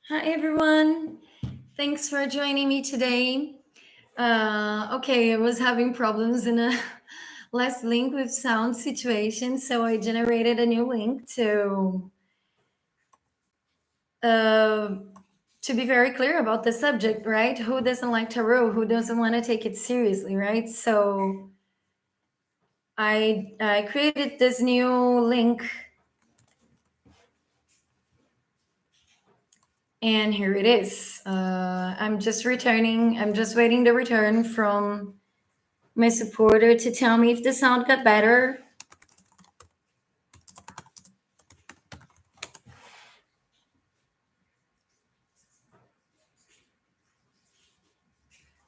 Hi, everyone. Thanks for joining me today. Okay, I was having problems in a last link with sound situation, so I generated a new link uh, to be very clear about the subject, right? Who doesn't like tarot? Who doesn't want to take it seriously, right? So I created this new link, and here it is. I'm just returning. I'm just waiting the return from my supporter to tell me if the sound got better.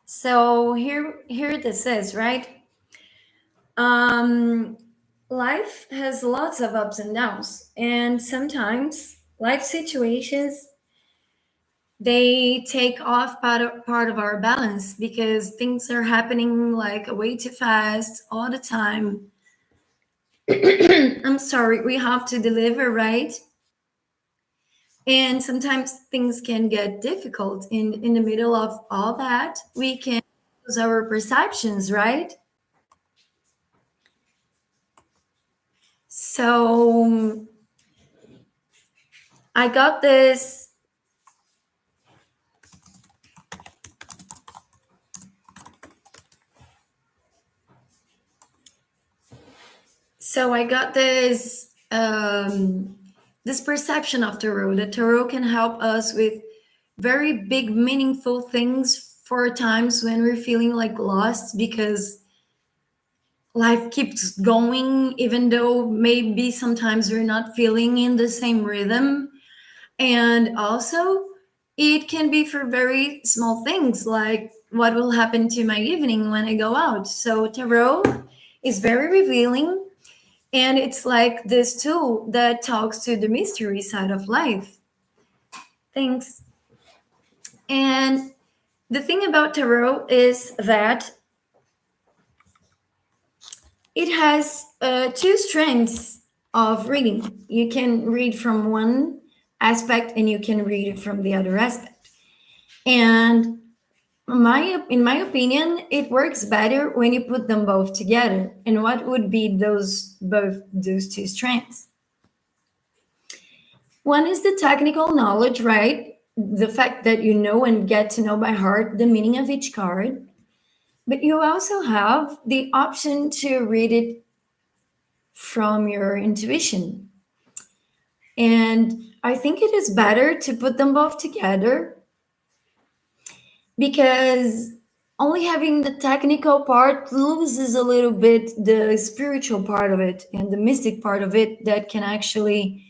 So here this is, right? Um, Life has lots of ups and downs, and sometimes life situations they take off part of our balance because things are happening like way too fast all the time. I'm sorry, we have to deliver, right? And sometimes things can get difficult in the middle of all that. We can lose our perceptions, right? So I got this. So I got this perception of tarot. That tarot can help us with very big, meaningful things for times when we're feeling like lost because life keeps going, even though maybe sometimes we're not feeling in the same rhythm. And also, it can be for very small things like what will happen to my evening when I go out. So, tarot is very revealing, and it's like this tool that talks to the mystery side of life. Thanks. And the thing about tarot is that it has two strengths of reading. You can read from one aspect and you can read from the other aspect. And in my opinion, it works better when you put them both together. And what would be those two strengths? One is the technical knowledge, right? The fact that you know and get to know by heart the meaning of each card. But you also have the option to read it from your intuition. And I think it is better to put them both together because only having the technical part loses a little bit the spiritual part of it and the mystic part of it that can actually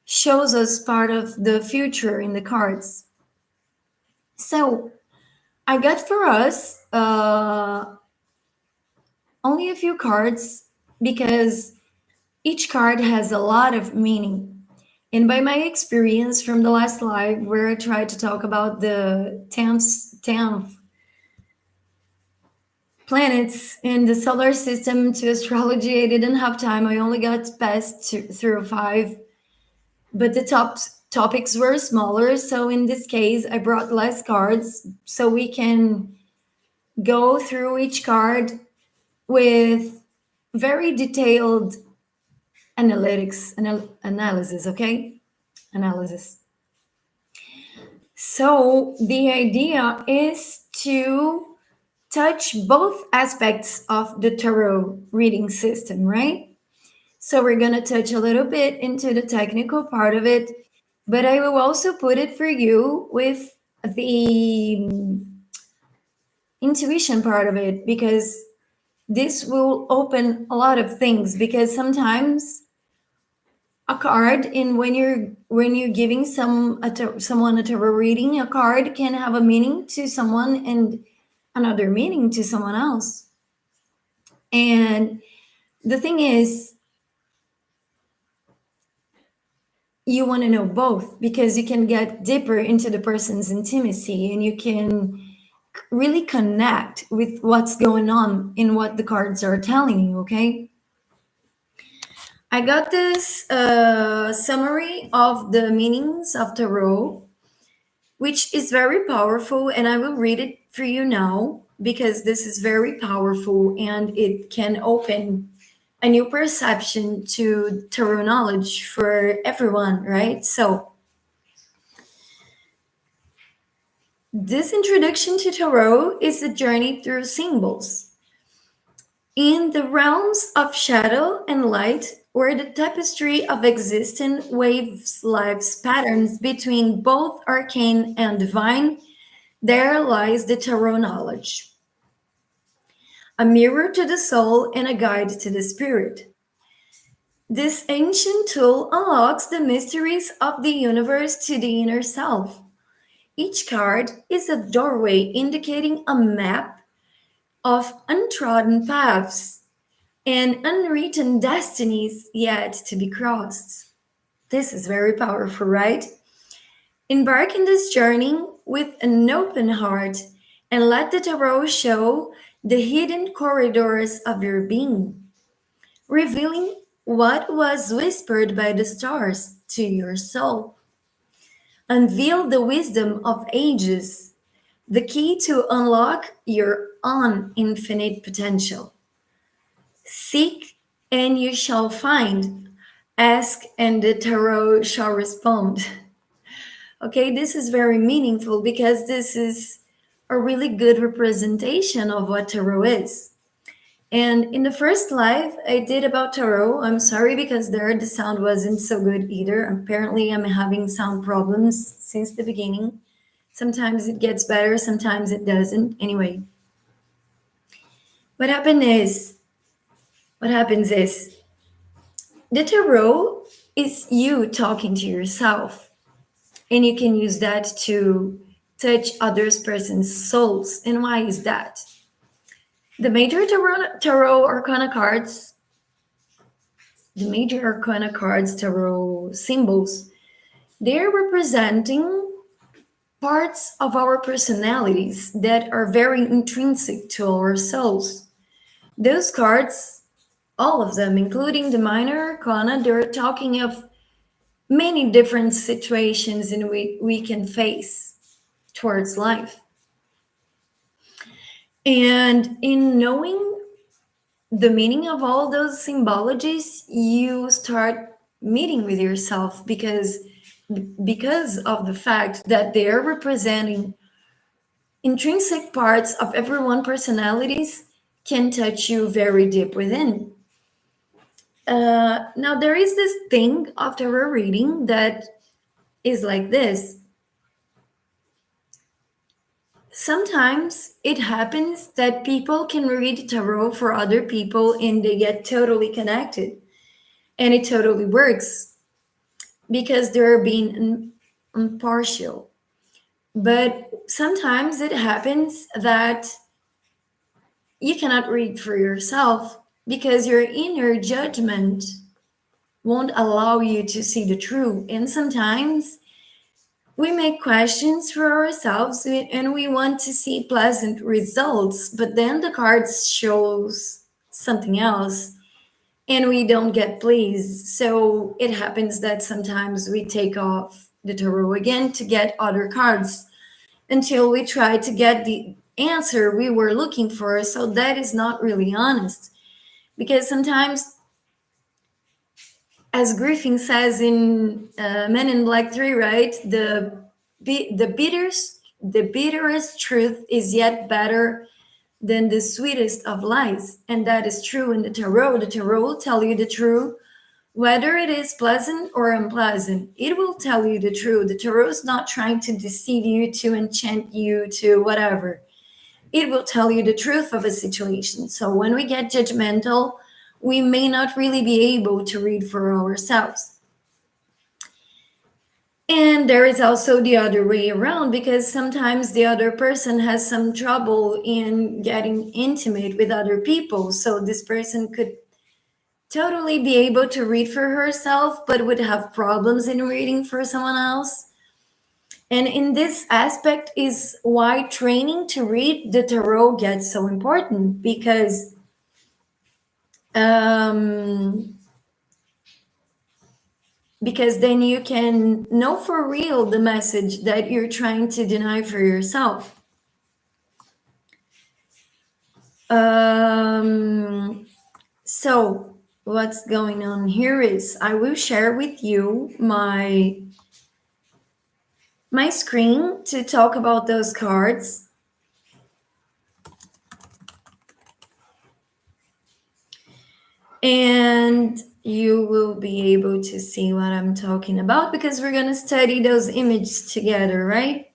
shows us part of the future in the cards. So I got for us only a few cards because each card has a lot of meaning. And by my experience from the last live, where I tried to talk about the 10th planets in the solar system to astrology, I didn't have time. I only got through five, but the topics were smaller. So in this case, I brought less cards so we can go through each card with very detailed analysis, okay? Analysis. So the idea is to touch both aspects of the tarot reading system, right? So we're going to touch a little bit into the technical part of it, but I will also put it for you with the intuition part of it because this will open a lot of things because sometimes a card in when you're giving someone a tarot reading, a card can have a meaning to someone and another meaning to someone else. And the thing is, you want to know both because you can get deeper into the person's intimacy and you can really connect with what's going on in what the cards are telling you, okay? I got this summary of the meanings of tarot. which is very powerful. And I will read it for you now because this is very powerful and it can open a new perception to tarot knowledge for everyone, right? So, this introduction to tarot is a journey through symbols. In the realms of shadow and light, where the tapestry of existence waves life's patterns between both arcane and divine, there lies the tarot knowledge, a mirror to the soul and a guide to the spirit. This ancient tool unlocks the mysteries of the universe to the inner self. Each card is a doorway indicating a map of untrodden paths and unwritten destinies yet to be crossed. This is very powerful, right? Embark in this journey with an open heart and let the tarot show the hidden corridors of your being, revealing what was whispered by the stars to your soul. Unveil the wisdom of ages, the key to unlock your own infinite potential. Seek and you shall find. Ask and the tarot shall respond. Okay, this is very meaningful because this is a really good representation of what tarot is. And in the first live I did about tarot, I'm sorry because there the sound wasn't so good either. Apparently, I'm having sound problems since the beginning. Sometimes it gets better, sometimes it doesn't. Anyway, what happened is, what happens is, the tarot is you talking to yourself, and you can use that to touch others person's souls. And why is that? The major tarot arcana cards, the major arcana cards, tarot symbols, they're representing parts of our personalities that are very intrinsic to our souls. Those cards, all of them, including the minor arcana, they're talking of many different situations in which we can face towards life. And in knowing the meaning of all those symbologies, you start meeting with yourself because of the fact that they're representing intrinsic parts of everyone's personalities can touch you very deep within. Now there is this thing after a reading that is like this. Sometimes it happens that people can read tarot for other people and they get totally connected. And it totally works because they're being impartial. But sometimes it happens that you cannot read for yourself because your inner judgment won't allow you to see the truth. And sometimes we make questions for ourselves and we want to see pleasant results, but then the cards shows something else and we don't get pleased. So it happens that sometimes we take off the tarot again to get other cards until we try to get the answer we were looking for. So that is not really honest because sometimes, as Griffin says in Men in Black 3, right? The bitterest truth is yet better than the sweetest of lies. And that is true in the tarot. The tarot will tell you the truth, whether it is pleasant or unpleasant. It will tell you the truth. The tarot is not trying to deceive you, to enchant you, to whatever. It will tell you the truth of a situation. So when we get judgmental, we may not really be able to read for ourselves. And there is also the other way around because sometimes the other person has some trouble in getting intimate with other people. So this person could totally be able to read for herself, but would have problems in reading for someone else. And in this aspect is why training to read the tarot gets so important because um, because then you can know for real the message that you're trying to deny for yourself. Um, so what's going on here is I will share with you my screen to talk about those cards. And you will be able to see what I'm talking about because we're going to study those images together, right?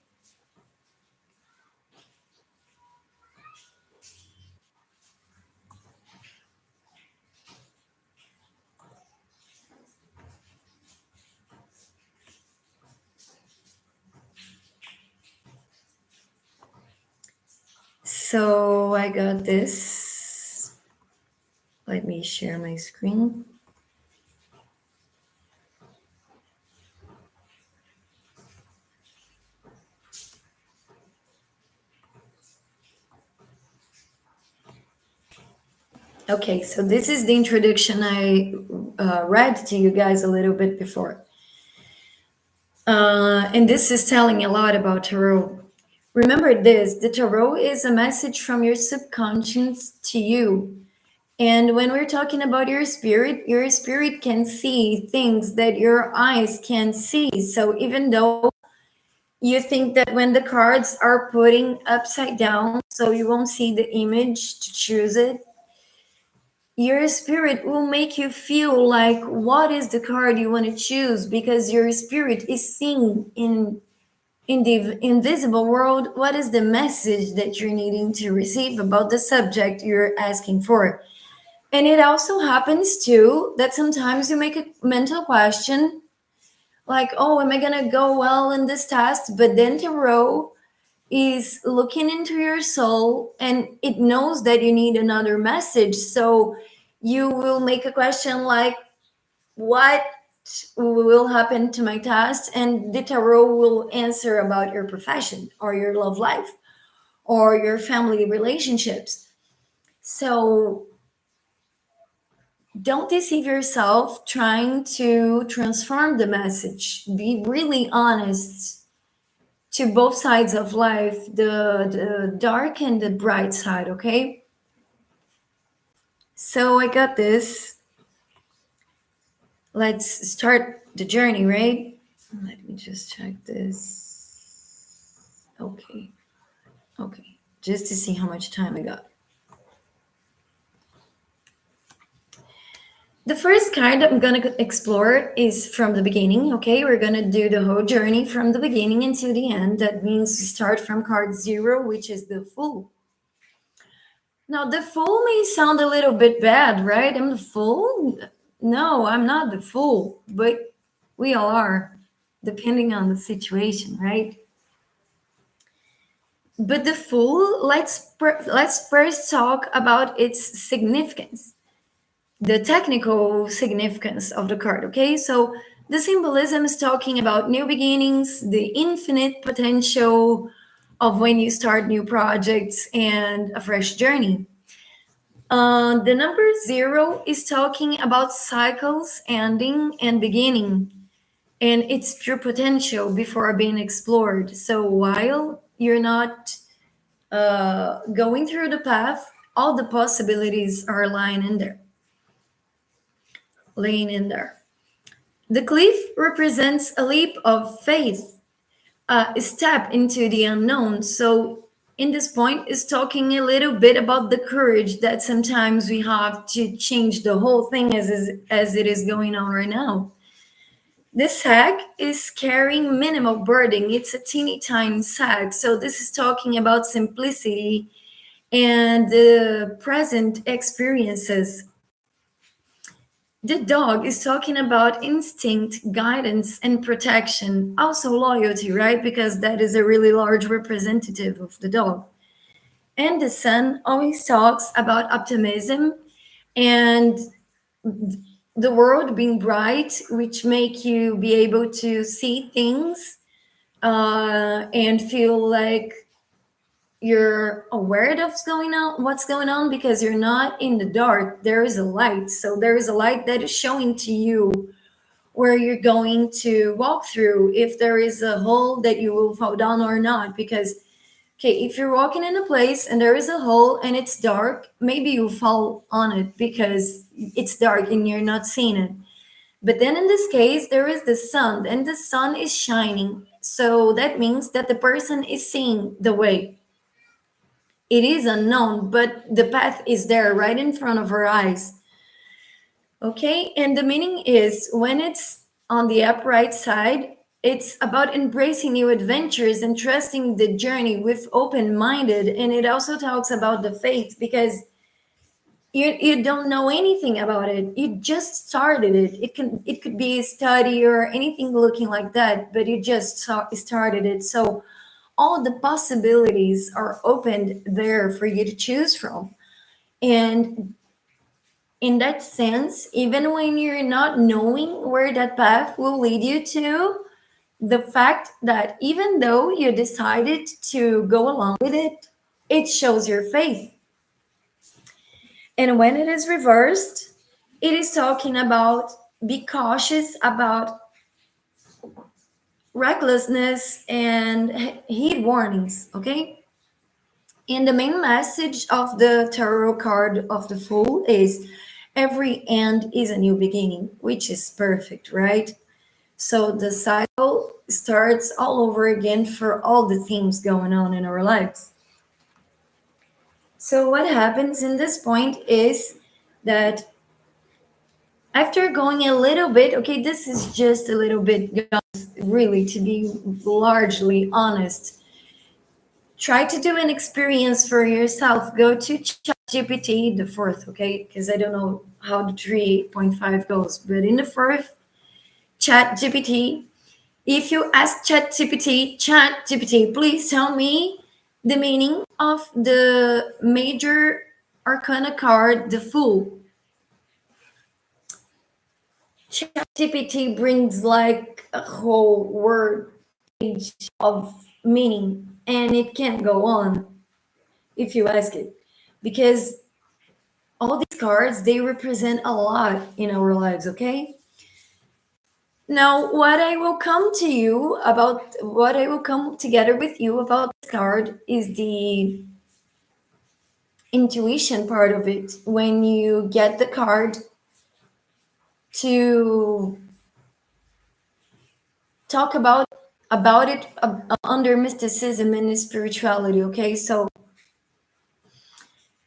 So I got this. Let me share my screen. Okay, so this is the introduction I read to you guys a little bit before. And this is telling a lot about tarot. Remember this, the tarot is a message from your subconscious to you. And when we're talking about your spirit can see things that your eyes can't see. So even though you think that when the cards are putting upside down, so you won't see the image to choose it, your spirit will make you feel like what is the card you want to choose because your spirit is seeing in the invisible world what is the message that you're needing to receive about the subject you're asking for. And it also happens too that sometimes you make a mental question like, oh, am I going to go well in this test? But then tarot is looking into your soul and it knows that you need another message. So you will make a question like, what will happen to my test? And the tarot will answer about your profession or your love life or your family relationships. So don't deceive yourself trying to transform the message. Be really honest to both sides of life, the dark and the bright side, okay? So I got this. Let's start the journey, right? Let me just check this. Okay. Okay. Just to see how much time I got. The first card I'm going to explore is from the beginning, okay? We're going to do the whole journey from the beginning until the end. That means we start from card 0, which is the Fool. Now, the Fool may sound a little bit bad, right? I'm the Fool? No, I'm not the Fool, but we all are, depending on the situation, right? But the Fool, let's first talk about its significance, the technical significance of the card, okay? So the symbolism is talking about new beginnings, the infinite potential of when you start new projects and a fresh journey. The number 0 is talking about cycles ending and beginning and its pure potential before being explored. So while you're not going through the path, all the possibilities are lying in there. Laying in there. The cliff represents a leap of faith, a step into the unknown. So, in this point, is talking a little bit about the courage that sometimes we have to change the whole thing as it is going on right now. This sack is carrying minimal burden. It's a teeny tiny sack. So, this is talking about simplicity and the present experiences. The dog is talking about instinct, guidance, and protection. Also, loyalty, right? Because that is a really large representative of the dog. And the sun always talks about optimism and the world being bright, which make you be able to see things and feel like you're aware of what's going on because you're not in the dark. There is a light. So there is a light that is showing to you where you're going to walk through, if there is a hole that you will fall down or not. Because, okay, if you're walking in a place and there is a hole and it's dark, maybe you fall on it because it's dark and you're not seeing it. But then in this case, there is the sun, and the sun is shining. So that means that the person is seeing the way. It is unknown, but the path is there right in front of her eyes. Okay, and the meaning is when it's on the upright side, it's about embracing new adventures and trusting the journey with open minded. And it also talks about the faith because you don't know anything about it. You just started it. It could be a study or anything looking like that, but you just started it. So all the possibilities are opened there for you to choose from. And in that sense, even when you're not knowing where that path will lead you to, the fact that even though you decided to go along with it, it shows your faith. And when it is reversed, it is talking about be cautious about recklessness and heed warnings, okay? And the main message of the tarot card of the Fool is every end is a new beginning, which is perfect, right? So the cycle starts all over again for all the themes going on in our lives. So what happens in this point is that after going a little bit, okay, this is just a little bit, guys, really, to be largely honest. Try to do an experience for yourself. Go to ChatGPT, the fourth, okay, because I don't know how the 3.5 goes, but in the fourth, ChatGPT, if you ask ChatGPT, please tell me the meaning of the major arcana card, the Fool. ChatGPT brings like a whole word page of meaning, and it can't go on if you ask it, because all these cards they represent a lot in our lives. Okay. Now, what I will come to you about, what I will come together with you about this card is the intuition part of it. When you get the card to talk about it under mysticism and spirituality. Okay, so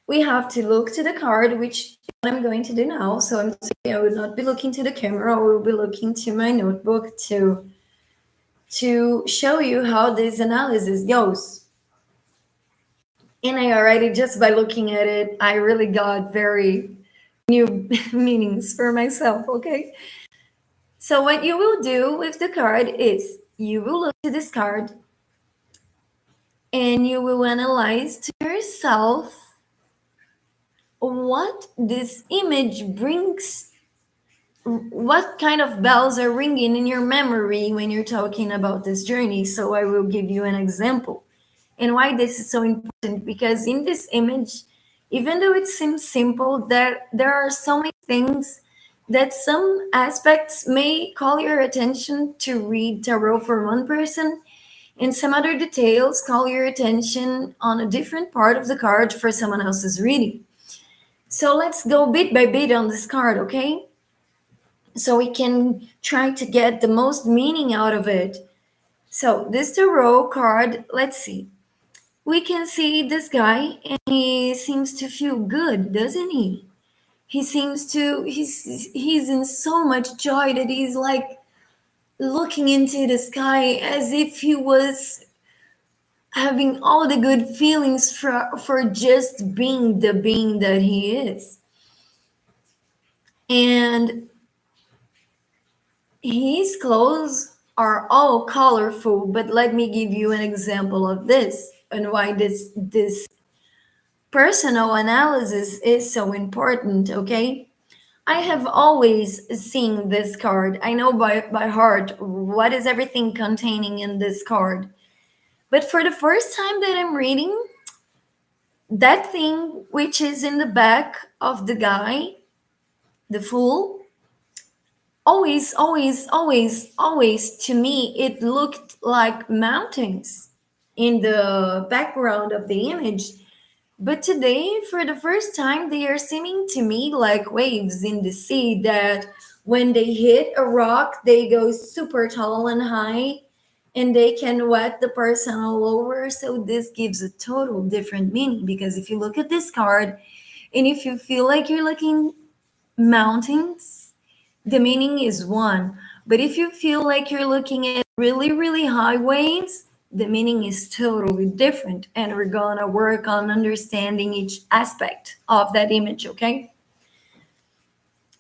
we have to look to the card, which I'm going to do now. So I'm saying I will not be looking to the camera. I will be looking to my notebook to show you how this analysis goes. And I already, just by looking at it, I really got very new meanings for myself. Okay, so what you will do with the card is you will look to this card and you will analyze to yourself what this image brings, what kind of bells are ringing in your memory when you're talking about this journey. So I will give you an example. And why this is so important, because in this image, even though it seems simple, there are so many things that some aspects may call your attention to read tarot for one person, and some other details call your attention on a different part of the card for someone else's reading. So let's go bit by bit on this card, okay? So we can try to get the most meaning out of it. So this tarot card, let's see. We can see this guy and he seems to feel good, doesn't he? He seems to, he's in so much joy that he's like looking into the sky as if he was having all the good feelings for just being the being that he is. And his clothes are all colorful, but let me give you an example of this and why this personal analysis is so important. Okay, I have always seen this card. I know by heart what is everything containing in this card, but for the first time that I'm reading, that thing which is in the back of the guy, the Fool, always, to me, it looked like mountains in the background of the image. But today, for the first time, they are seeming to me like waves in the sea that when they hit a rock, they go super tall and high and they can wet the person all over. So this gives a total different meaning because if you look at this card and if you feel like you're looking mountains, the meaning is one. But if you feel like you're looking at really, really high waves, the meaning is totally different. And we're gonna work on understanding each aspect of that image, okay?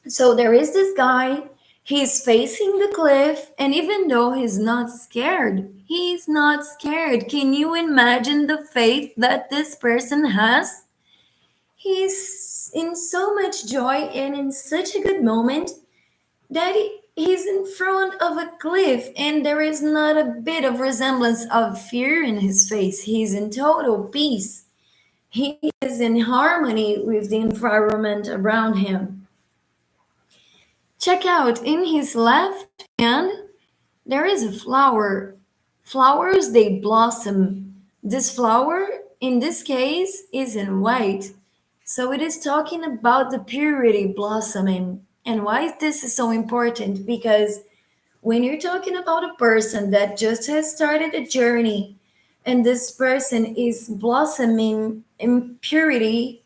So there is this guy, he's facing the cliff, and even though he's not scared, he's not scared. Can you imagine the faith that this person has? He's in so much joy and in such a good moment that he's in front of a cliff and there is not a bit of resemblance of fear in his face. He's in total peace. He is in harmony with the environment around him. Check out in his left hand, there is a flower. Flowers, they blossom. This flower, in this case, is in white. So it is talking about the purity blossoming. And why this is so important? Because when you're talking about a person that just has started a journey and this person is blossoming in purity,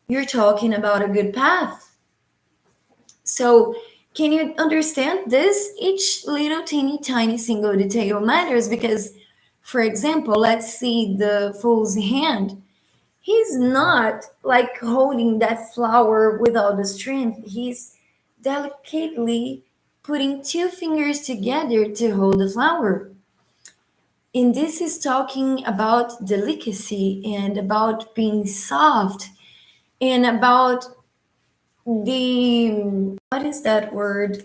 you're talking about a good path. So, can you understand this? Each little teeny tiny single detail matters because, for example, let's see the fool's hand. He's not like holding that flower without the strength. He's delicately putting two fingers together to hold the flower. And this is talking about delicacy and about being soft and about the what is that word?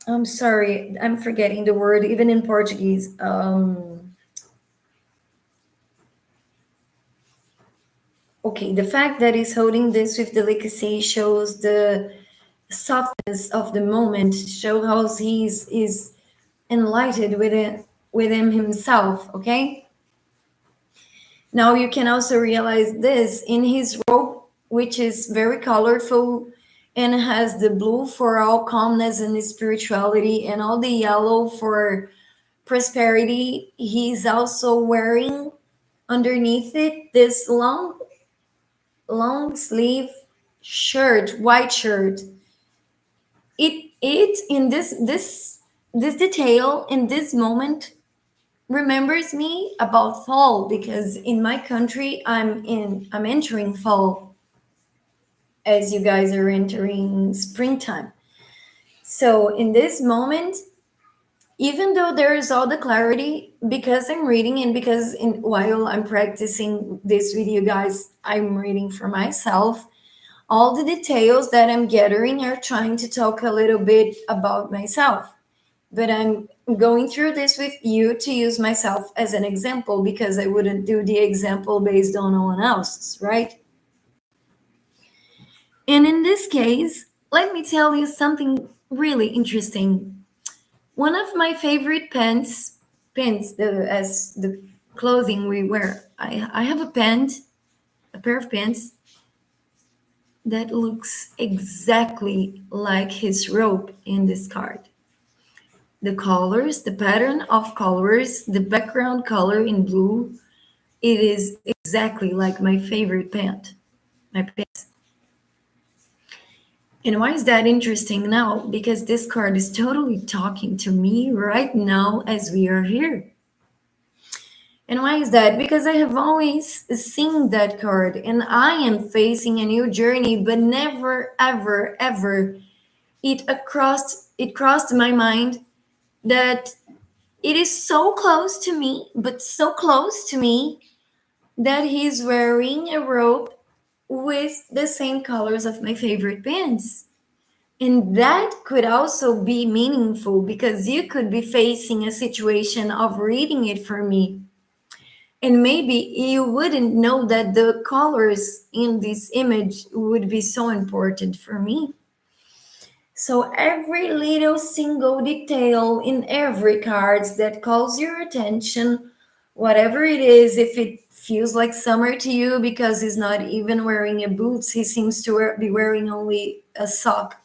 I'm sorry, I'm forgetting the word even in Portuguese. Okay, the fact that he's holding this with delicacy shows the softness of the moment, show how he's is enlightened with it with him himself. Okay. Now you can also realize this in his robe, which is very colorful and has the blue for all calmness and spirituality, and all the yellow for prosperity. He's also wearing underneath it this long sleeve shirt, white shirt. It in this detail in this moment remembers me about fall because in my country I'm entering fall as you guys are entering springtime. So in this moment, even though there is all the clarity, because I'm reading and because while I'm practicing this with you guys, I'm reading for myself. All the details that I'm gathering are trying to talk a little bit about myself. But I'm going through this with you to use myself as an example because I wouldn't do the example based on no one else's, right? And in this case, let me tell you something really interesting. One of my favorite pants, as the clothing we wear, I have a pant, a pair of pants that looks exactly like his robe in this card. The colors, the pattern of colors, the background color in blue, it is exactly like my favorite pant, my pants. And why is that interesting now? Because this card is totally talking to me right now as we are here. And why is that? Because I have always seen that card and I am facing a new journey, but never, ever, ever it crossed my mind that it is so close to me, but so close to me that he's wearing a robe with the same colors of my favorite pants. And that could also be meaningful because you could be facing a situation of reading it for me. And maybe you wouldn't know that the colors in this image would be so important for me. So every little single detail in every card that calls your attention, whatever it is, if it feels like summer to you because he's not even wearing a boots, he seems to be wearing only a sock.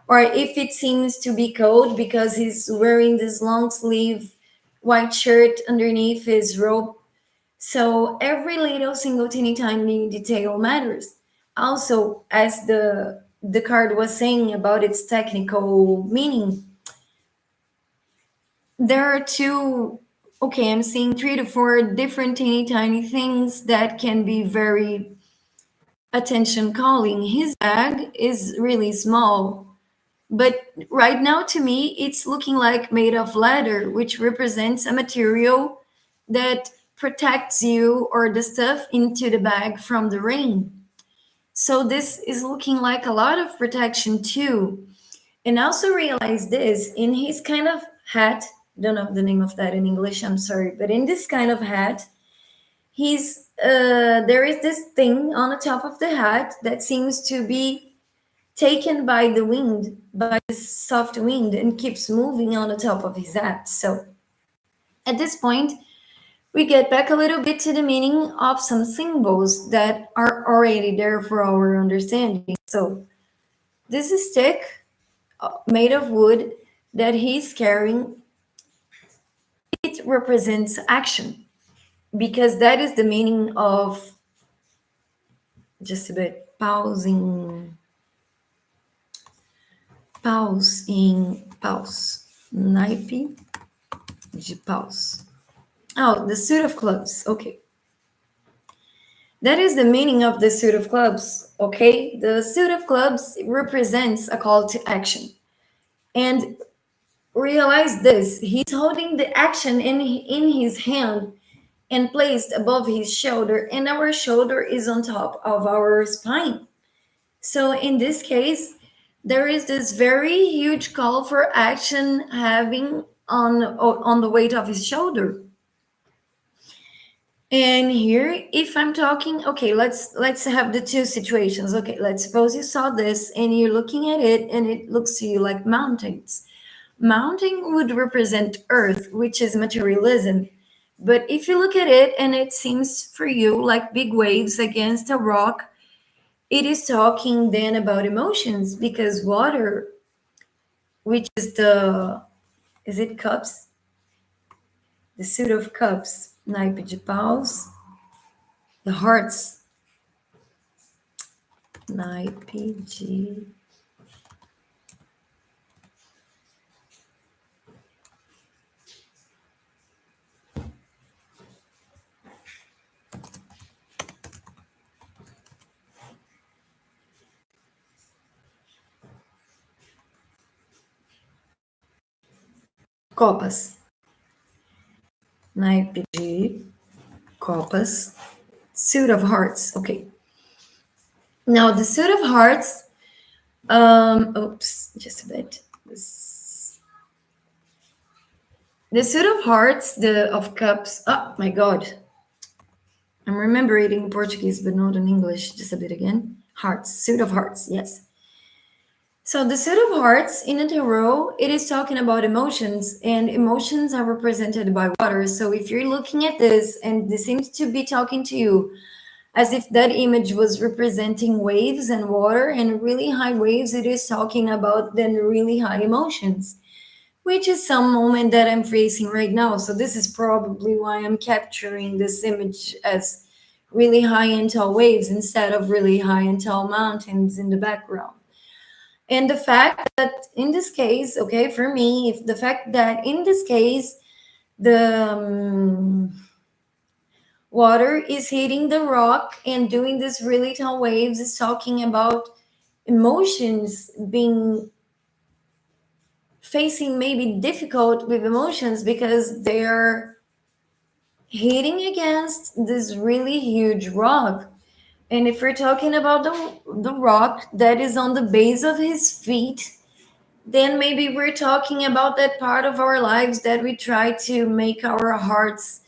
Or if it seems to be cold because he's wearing this long sleeve white shirt underneath his robe. So every little single teeny tiny detail matters. Also, as the card was saying about its technical meaning, there are two, okay, I'm seeing three to four different teeny tiny things that can be very attention calling. His bag is really small, but right now to me it's looking like made of leather, which represents a material that protects you or the stuff into the bag from the rain. So this is looking like a lot of protection too. And also realize this in his kind of hat, don't know the name of that in English, I'm sorry, but in this kind of hat, he's there is this thing on the top of the hat that seems to be taken by the wind, by the soft wind, and keeps moving on the top of his hat. So at this point, we get back a little bit to the meaning of some symbols that are already there for our understanding. So this stick made of wood that he's carrying, it represents action because that is the meaning of, just a bit, pause, naipe de paus. Oh, the suit of clubs. Okay. That is the meaning of the suit of clubs. Okay. The suit of clubs represents a call to action. And realize this, he's holding the action in his hand and placed above his shoulder, and our shoulder is on top of our spine. So in this case, there is this very huge call for action having on the weight of his shoulder. And here, if I'm talking, okay, let's have the two situations. Okay, let's suppose you saw this and you're looking at it and it looks to you like mountains. Mountain would represent earth, which is materialism. But if you look at it and it seems for you like big waves against a rock, it is talking then about emotions because water, which is the, is it cups? The suit of cups, naipe de paus, the hearts, naipe de copas, naipe de copas, suit of hearts. Okay. Now the suit of hearts, oops, just a bit. The suit of hearts, the of cups. Oh my god. I'm remembering in Portuguese, but not in English. Just a bit again. Hearts, suit of hearts. Yes. So the suit of hearts in a tarot, it is talking about emotions, and emotions are represented by water. So if you're looking at this and this seems to be talking to you as if that image was representing waves and water and really high waves, it is talking about then really high emotions, which is some moment that I'm facing right now. So this is probably why I'm capturing this image as really high and tall waves instead of really high and tall mountains in the background. And the fact that in this case, okay, for me, if the fact that in this case, the water is hitting the rock and doing this really tall waves is talking about emotions being facing maybe difficult with emotions because they're hitting against this really huge rock. And if we're talking about the rock that is on the base of his feet, then maybe we're talking about that part of our lives that we try to make our hearts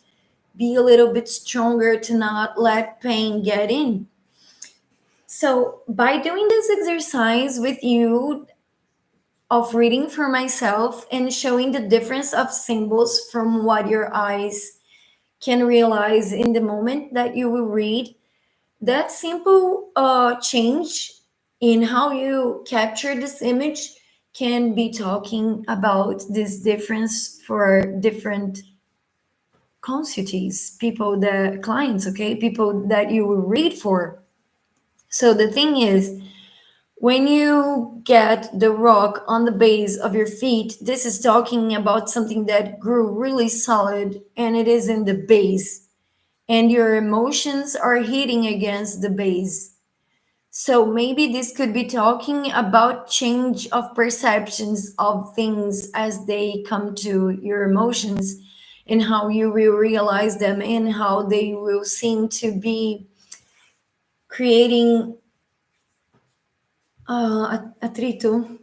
be a little bit stronger to not let pain get in. So, by doing this exercise with you, of reading for myself and showing the difference of symbols from what your eyes can realize in the moment that you will read. That simple change in how you capture this image can be talking about this difference for different consultees, people, the clients, okay, people that you will read for. So the thing is, when you get the rock on the base of your feet, this is talking about something that grew really solid and it is in the base, and your emotions are hitting against the base. So maybe this could be talking about change of perceptions of things as they come to your emotions, and how you will realize them and how they will seem to be creating atrito,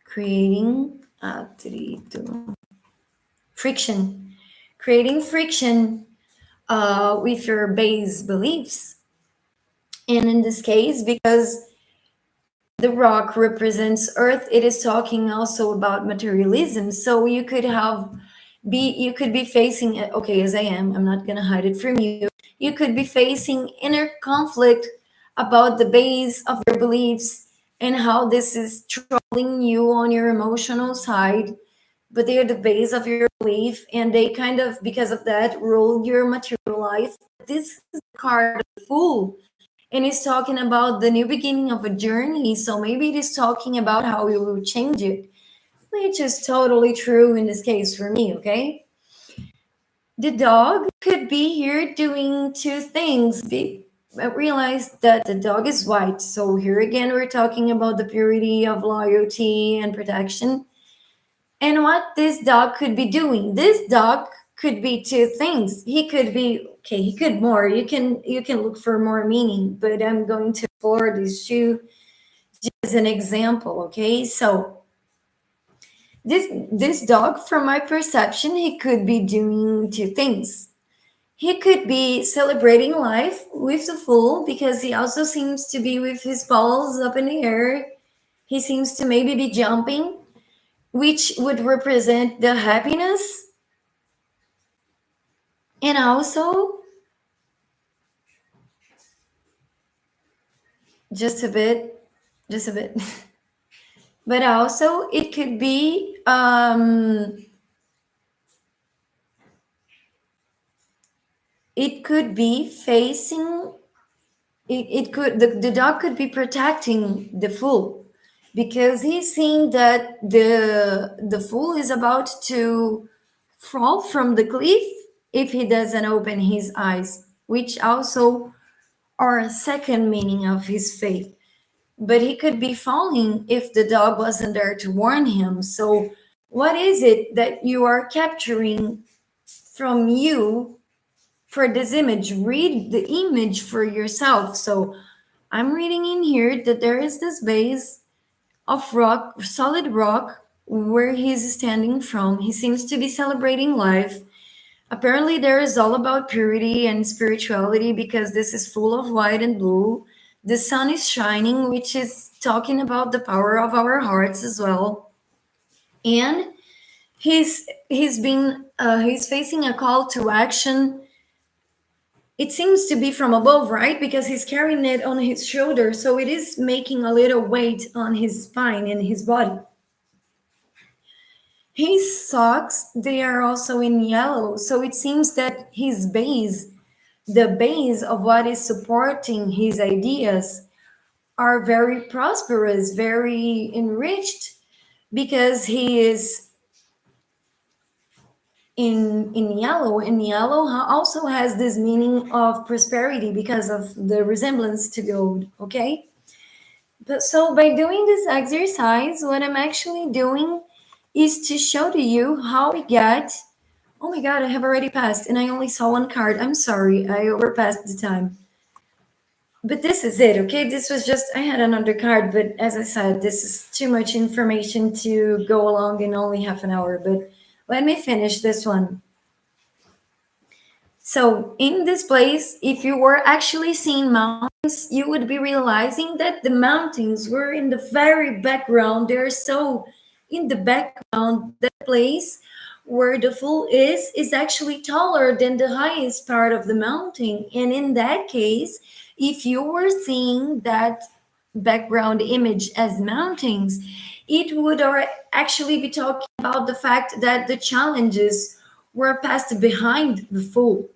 creating atrito, friction, creating friction with your base beliefs. And in this case, because the rock represents earth, it is talking also about materialism. So you could be facing it, okay, as I am, I'm not going to hide it from you. You could be facing inner conflict about the base of your beliefs and how this is trolling you on your emotional side, but they are the base of your belief, and they kind of, because of that, rule your material life. This is the card of the fool, and it's talking about the new beginning of a journey. So maybe it is talking about how you will change it, which is totally true in this case for me, okay? The dog could be here doing two things. I realized that the dog is white. So here again, we're talking about the purity of loyalty and protection. And what this dog could be doing. This dog could be two things. He could be, okay, he could more. You can look for more meaning, but I'm going to explore these two just as an example, okay? So this dog, from my perception, he could be doing two things. He could be celebrating life with the fool, because he also seems to be with his paws up in the air. He seems to maybe be jumping, which would represent the happiness. And also, just a bit, just a bit. But also, it could be facing, it could, the dog could be protecting the fool, because he's seeing that the fool is about to fall from the cliff if he doesn't open his eyes, which also are a second meaning of his faith. But he could be falling if the dog wasn't there to warn him. So what is it that you are capturing from you for this image? Read the image for yourself. So I'm reading in here that there is this base of rock, solid rock, where he's standing from. He seems to be celebrating life. Apparently, there is all about purity and spirituality, because this is full of white and blue. The sun is shining, which is talking about the power of our hearts as well. And he's facing a call to action. It seems to be from above, right? Because he's carrying it on his shoulder, so it is making a little weight on his spine and his body. His socks, they are also in yellow, so it seems that his base, the base of what is supporting his ideas, are very prosperous, very enriched, because he is in yellow. And yellow also has this meaning of prosperity because of the resemblance to gold, okay? But so by doing this exercise, what I'm actually doing is to show to you how we get. Oh my god, I have already passed and I only saw one card. I'm sorry, I overpassed the time. But this is it, okay? This was just, I had another card, but as I said, this is too much information to go along in only half an hour. But let me finish this one. So, in this place, if you were actually seeing mountains, you would be realizing that the mountains were in the very background. They're so in the background. That place where the fool is actually taller than the highest part of the mountain. And in that case, if you were seeing that background image as mountains, it would actually be talking about the fact that the challenges were passed behind the fool.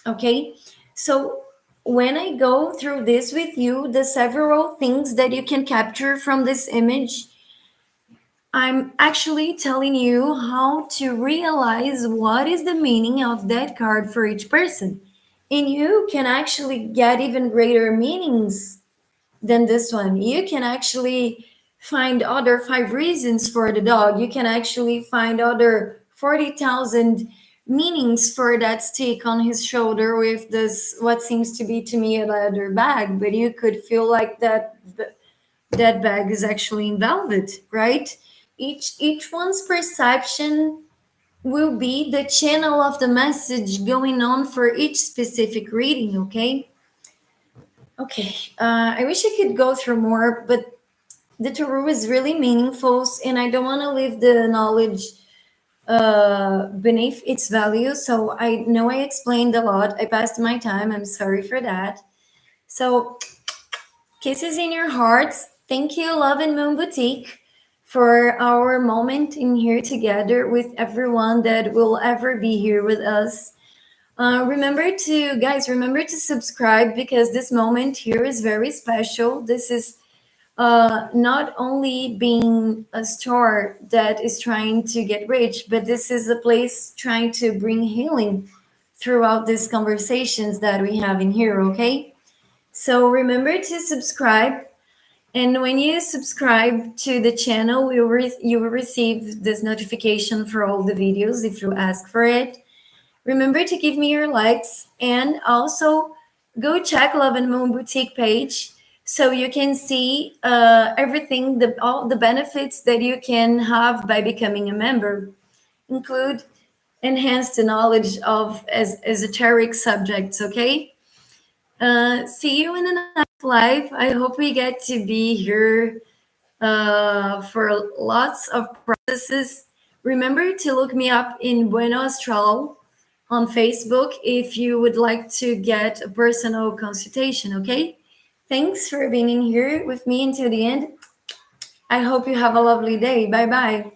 Okay, so when I go through this with you, the several things that you can capture from this image, I'm actually telling you how to realize what is the meaning of that card for each person. And you can actually get even greater meanings than this one. You can actually find other five reasons for the dog. You can actually find other 40,000 meanings for that stick on his shoulder with this, what seems to be to me a leather bag, but you could feel like that bag is actually in velvet, right? Each one's perception will be the channel of the message going on for each specific reading, okay? Okay, I wish I could go through more, but the tarot is really meaningful, and I don't want to leave the knowledge beneath its value. So I know I explained a lot. I passed my time. I'm sorry for that. So, kisses in your hearts. Thank you, Love and Moon Boutique, for our moment in here together with everyone that will ever be here with us. Remember to subscribe because this moment here is very special. This is not only being a store that is trying to get rich, but this is a place trying to bring healing throughout these conversations that we have in here, okay? So remember to subscribe. And when you subscribe to the channel, you will receive this notification for all the videos if you ask for it. Remember to give me your likes and also go check Love and Moon Boutique page so you can see everything, all the benefits that you can have by becoming a member. Include enhance the knowledge of esoteric subjects, okay? See you in the next live. I hope we get to be here for lots of processes. Remember to look me up in Bueno Astral on Facebook if you would like to get a personal consultation, okay? Thanks for being in here with me until the end. I hope you have a lovely day. Bye bye.